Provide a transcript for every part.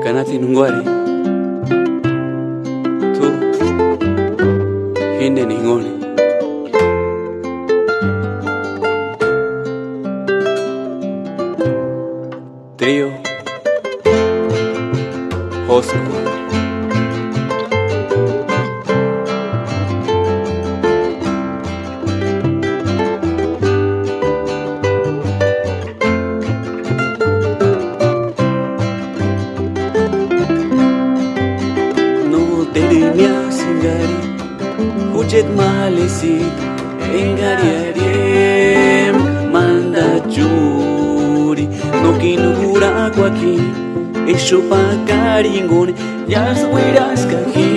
Kanati nungwari tu hinde ningoni trio Hosco Hujet malesit engariariem manda juri no kinugura kwaki eshupa karingone yas wiras kahi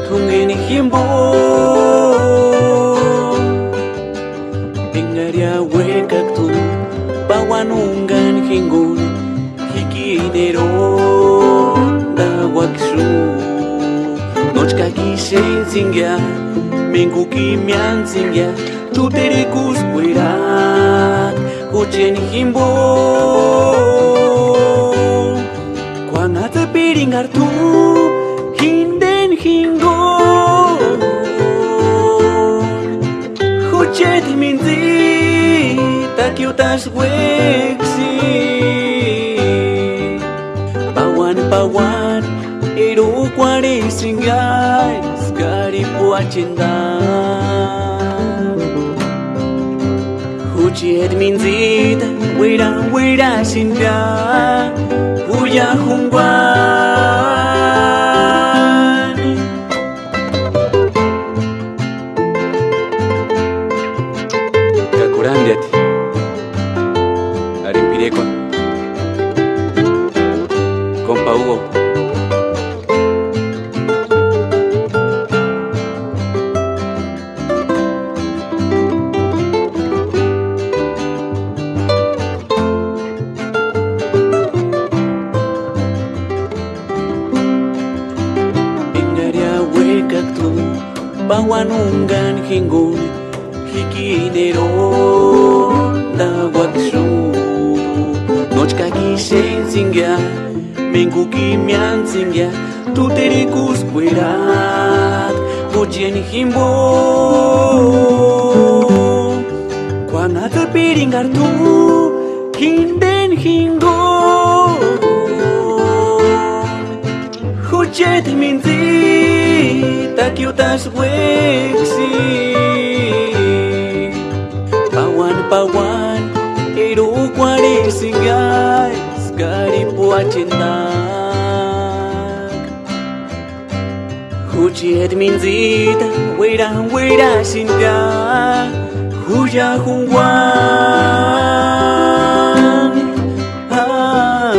tungeni himbo engaria wekaktu bawanungan hingone hikinero da wakshu Nochkaki shenzinga, menguki mianzinga, tuterikus puerat, huchen himbo. Kuangata piringar tu, hinden hingo. Huchet minzi, takiutas weksi. Pawan. Eru kwari singai skari puachinda Huchiet minzita wira singa Huya hungwan Kakurandiati Arimpirekwa Compa Hugo Bawanungan hingun hikinero da wakshu Nochkaki shenzinga menguki mianzinga tuterikus puerat huchen himbo Kuangata piringar tu hinden hingo Huchet minzi Takiutas weksi Pawan Eru kwari singai Skari puachindak Huchiet minzita Wira singa Huya hungwan ah,